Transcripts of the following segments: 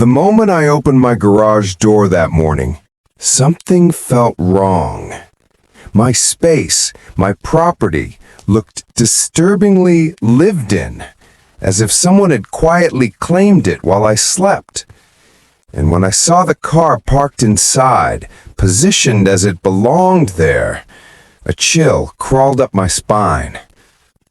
The moment I opened my garage door that morning, something felt wrong. My space, my property, looked disturbingly lived in, as if someone had quietly claimed it while I slept. And when I saw the car parked inside, positioned as it belonged there, a chill crawled up my spine.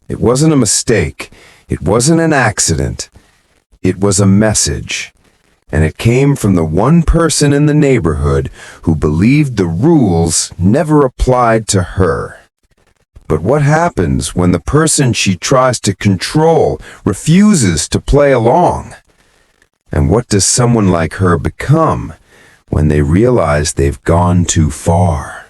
It wasn't a mistake. It wasn't an accident. It was a message. And it came from the one person in the neighborhood who believed the rules never applied to her. But what happens when the person she tries to control refuses to play along? And what does someone like her become when they realize they've gone too far?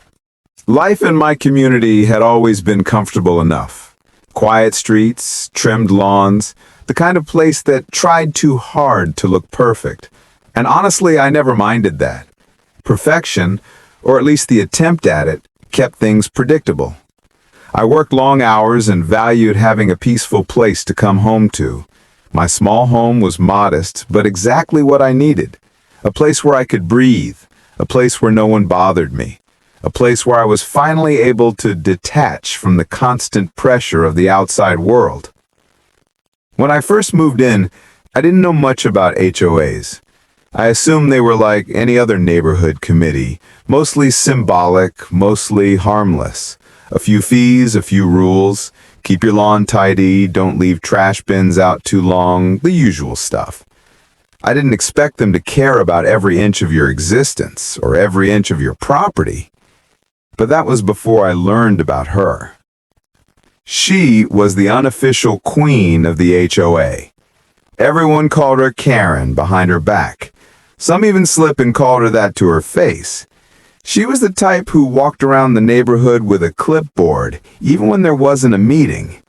Life in my community had always been comfortable enough. Quiet streets, trimmed lawns, the kind of place that tried too hard to look perfect. And honestly, I never minded that. Perfection, or at least the attempt at it, kept things predictable. I worked long hours and valued having a peaceful place to come home to. My small home was modest, but exactly what I needed. A place where I could breathe, a place where no one bothered me, a place where I was finally able to detach from the constant pressure of the outside world. When I first moved in, I didn't know much about HOAs. I assumed they were like any other neighborhood committee, mostly symbolic, mostly harmless. A few fees, a few rules, keep your lawn tidy, don't leave trash bins out too long, the usual stuff. I didn't expect them to care about every inch of your existence or every inch of your property. But that was before I learned about her. She was the unofficial queen of the HOA. Everyone called her Karen behind her back. Some even slipped and called her that to her face. She was the type who walked around the neighborhood with a clipboard, even when there wasn't a meeting.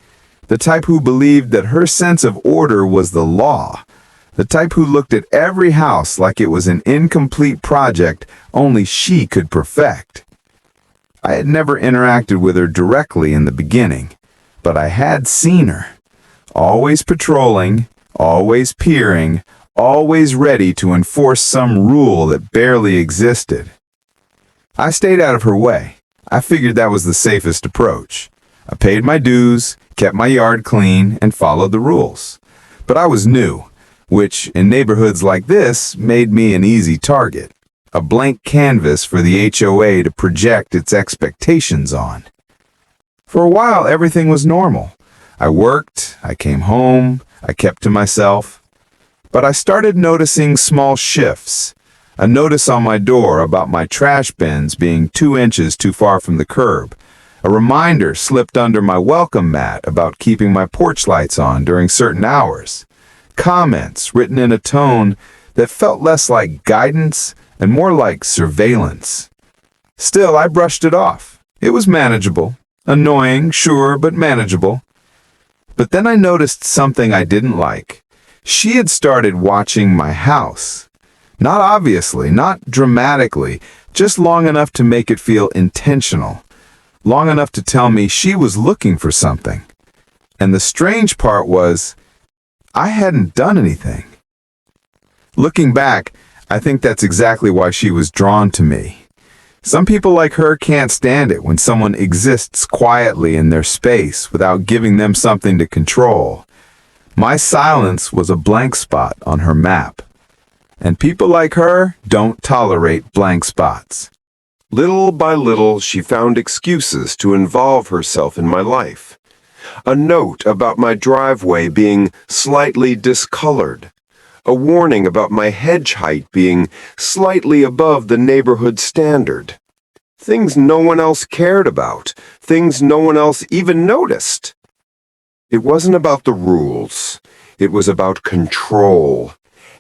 The type who believed that her sense of order was the law. The type who looked at every house like it was an incomplete project only she could perfect. I had never interacted with her directly in the beginning, but I had seen her. Always patrolling, always peering, always ready to enforce some rule that barely existed. I stayed out of her way. I figured that was the safest approach. I paid my dues, kept my yard clean, and followed the rules. But I was new, which in neighborhoods like this made me an easy target, a blank canvas for the HOA to project its expectations on. For a while, everything was normal. I worked, I came home, I kept to myself. But I started noticing small shifts. A notice on my door about my trash bins being 2 inches too far from the curb. A reminder slipped under my welcome mat about keeping my porch lights on during certain hours. Comments written in a tone that felt less like guidance and more like surveillance. Still, I brushed it off. It was manageable. Annoying, sure, but manageable. But then I noticed something I didn't like. She had started watching my house. Not obviously, not dramatically, just long enough to make it feel intentional. Long enough to tell me she was looking for something. And the strange part was, I hadn't done anything. Looking back, I think that's exactly why she was drawn to me. Some people like her can't stand it when someone exists quietly in their space without giving them something to control. My silence was a blank spot on her map. And people like her don't tolerate blank spots. Little by little, she found excuses to involve herself in my life. A note about my driveway being slightly discolored. A warning about my hedge height being slightly above the neighborhood standard. Things no one else cared about. Things no one else even noticed. It wasn't about the rules. It was about control.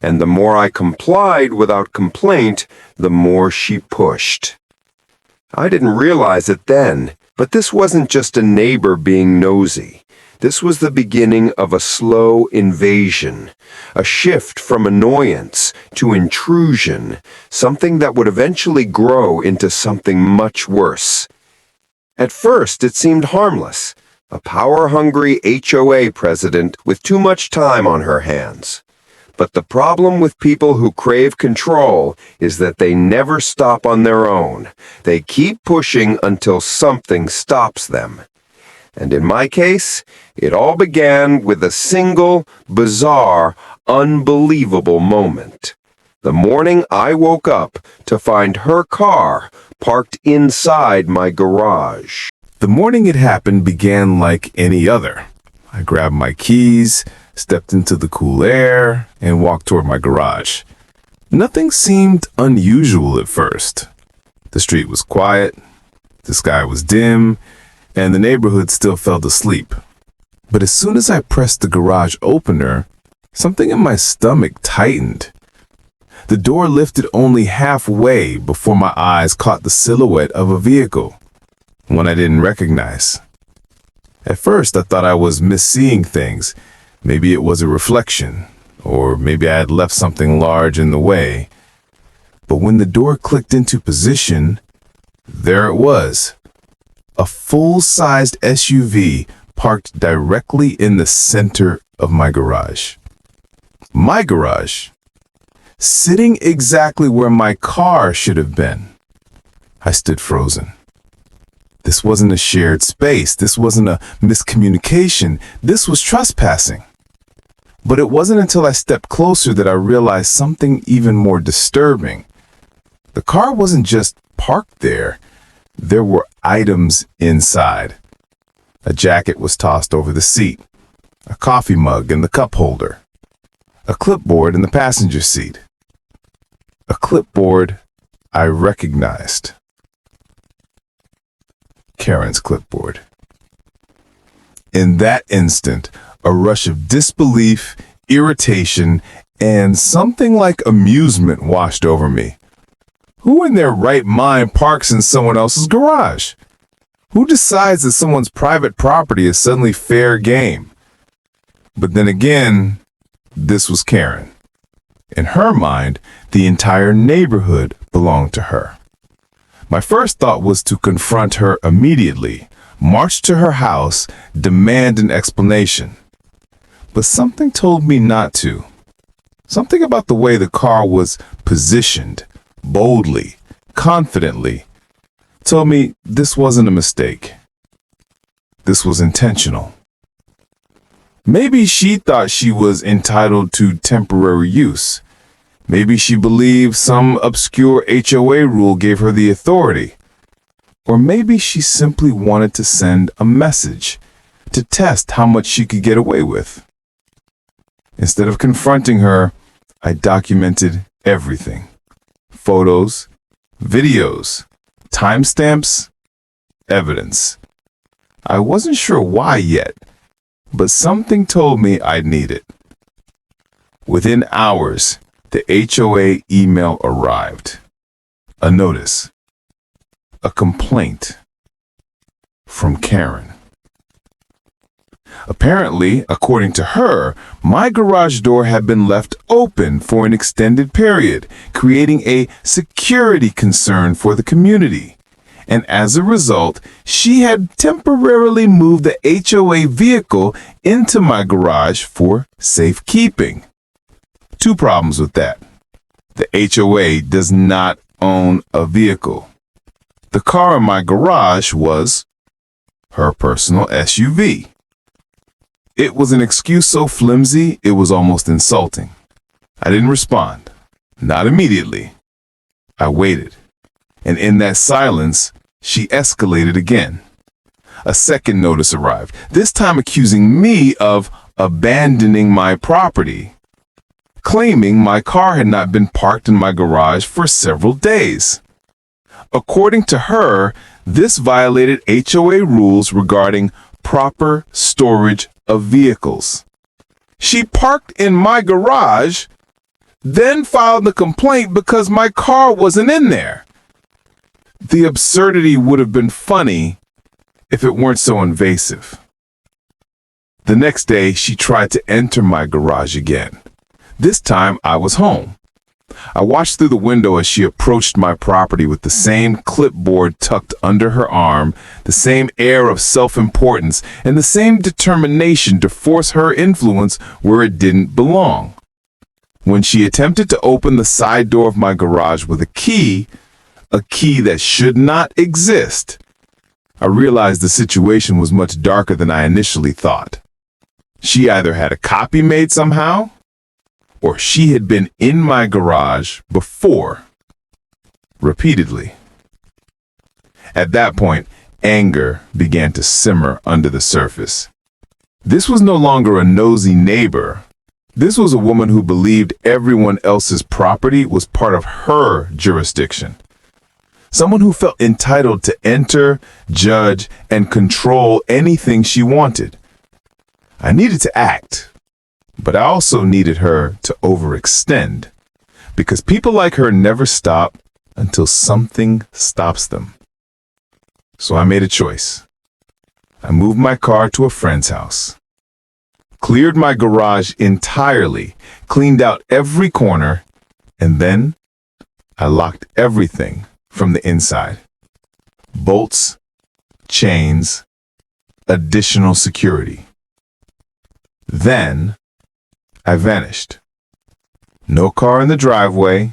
And the more I complied without complaint, the more she pushed. I didn't realize it then, but this wasn't just a neighbor being nosy. This was the beginning of a slow invasion, a shift from annoyance to intrusion, something that would eventually grow into something much worse. At first, it seemed harmless, a power-hungry HOA president with too much time on her hands. But the problem with people who crave control is that they never stop on their own. They keep pushing until something stops them. And in my case, it all began with a single, bizarre, unbelievable moment. The morning I woke up to find her car parked inside my garage. The morning it happened began like any other. I grabbed my keys, stepped into the cool air, and walked toward my garage. Nothing seemed unusual at first. The street was quiet, the sky was dim, and the neighborhood still felt asleep. But as soon as I pressed the garage opener, something in my stomach tightened. The door lifted only halfway before my eyes caught the silhouette of a vehicle, one I didn't recognize. At first, I thought I was misseeing things. Maybe it was a reflection, or maybe I had left something large in the way. But when the door clicked into position, there it was. A full-sized SUV parked directly in the center of my garage. My garage, sitting exactly where my car should have been. I stood frozen. This wasn't a shared space. This wasn't a miscommunication. This was trespassing. But it wasn't until I stepped closer that I realized something even more disturbing. The car wasn't just parked there. There were items inside. A jacket was tossed over the seat, a coffee mug in the cup holder, a clipboard in the passenger seat. A clipboard I recognized. Karen's clipboard. In that instant, a rush of disbelief, irritation, and something like amusement washed over me. Who in their right mind parks in someone else's garage? Who decides that someone's private property is suddenly fair game? But then again, this was Karen. In her mind, the entire neighborhood belonged to her. My first thought was to confront her immediately, march to her house, demand an explanation. But something told me not to. Something about the way the car was positioned, boldly, confidently, told me this wasn't a mistake. This was intentional. Maybe she thought she was entitled to temporary use. Maybe she believed some obscure HOA rule gave her the authority. Or maybe she simply wanted to send a message to test how much she could get away with. Instead of confronting her, I documented everything. Photos, videos, timestamps, evidence. I wasn't sure why yet, but something told me I'd need it. Within hours, the HOA email arrived. A notice. A complaint. From Karen. Apparently, according to her, my garage door had been left open for an extended period, creating a security concern for the community. And as a result, she had temporarily moved the HOA vehicle into my garage for safekeeping. Two problems with that. The HOA does not own a vehicle. The car in my garage was her personal SUV. It was an excuse so flimsy, it was almost insulting. I didn't respond. Not immediately. I waited. And in that silence, she escalated again. A second notice arrived, this time accusing me of abandoning my property, claiming my car had not been parked in my garage for several days. According to her, this violated HOA rules regarding proper storage of vehicles. She parked in my garage, then filed the complaint because my car wasn't in there. The absurdity would have been funny if it weren't so invasive. The next day, she tried to enter my garage again. This time, I was home. I watched through the window as she approached my property with the same clipboard tucked under her arm, the same air of self-importance, and the same determination to force her influence where it didn't belong. when she attempted to open the side door of my garage with a key that should not exist, I realized the situation was much darker than I initially thought. She either had a copy made somehow, or she had been in my garage before, repeatedly. At that point, anger began to simmer under the surface. This was no longer a nosy neighbor. This was a woman who believed everyone else's property was part of her jurisdiction. Someone who felt entitled to enter, judge, and control anything she wanted. I needed to act, but I also needed her to overextend, because people like her never stop until something stops them. So I made a choice. I moved my car to a friend's house, cleared my garage entirely, cleaned out every corner, and then I locked everything from the inside. Bolts, chains, additional security. Then I vanished. No car in the driveway,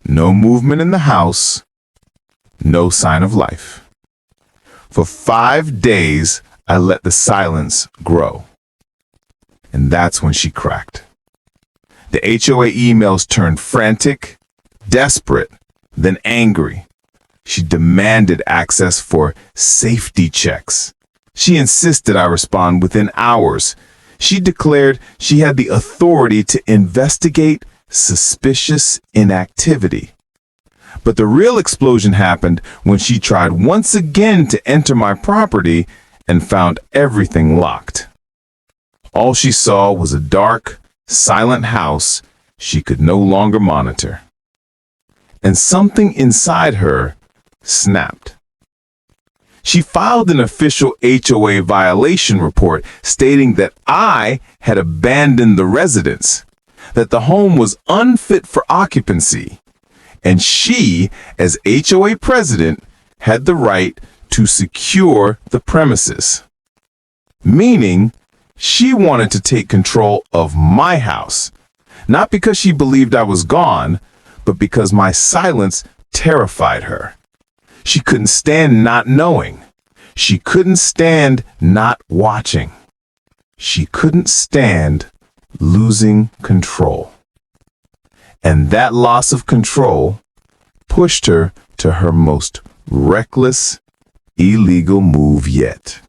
no movement in the house, no sign of life. For 5 days, I let the silence grow. And that's when she cracked. The HOA emails turned frantic, desperate, then angry. She demanded access for safety checks. She insisted I respond within hours. She declared she had the authority to investigate suspicious inactivity. But the real explosion happened when she tried once again to enter my property and found everything locked. All she saw was a dark, silent house she could no longer monitor. And something inside her snapped. She filed an official HOA violation report stating that I had abandoned the residence, that the home was unfit for occupancy, and she, as HOA president, had the right to secure the premises. Meaning, she wanted to take control of my house, not because she believed I was gone, but because my silence terrified her. She couldn't stand not knowing. She couldn't stand not watching. She couldn't stand losing control. And that loss of control pushed her to her most reckless, illegal move yet.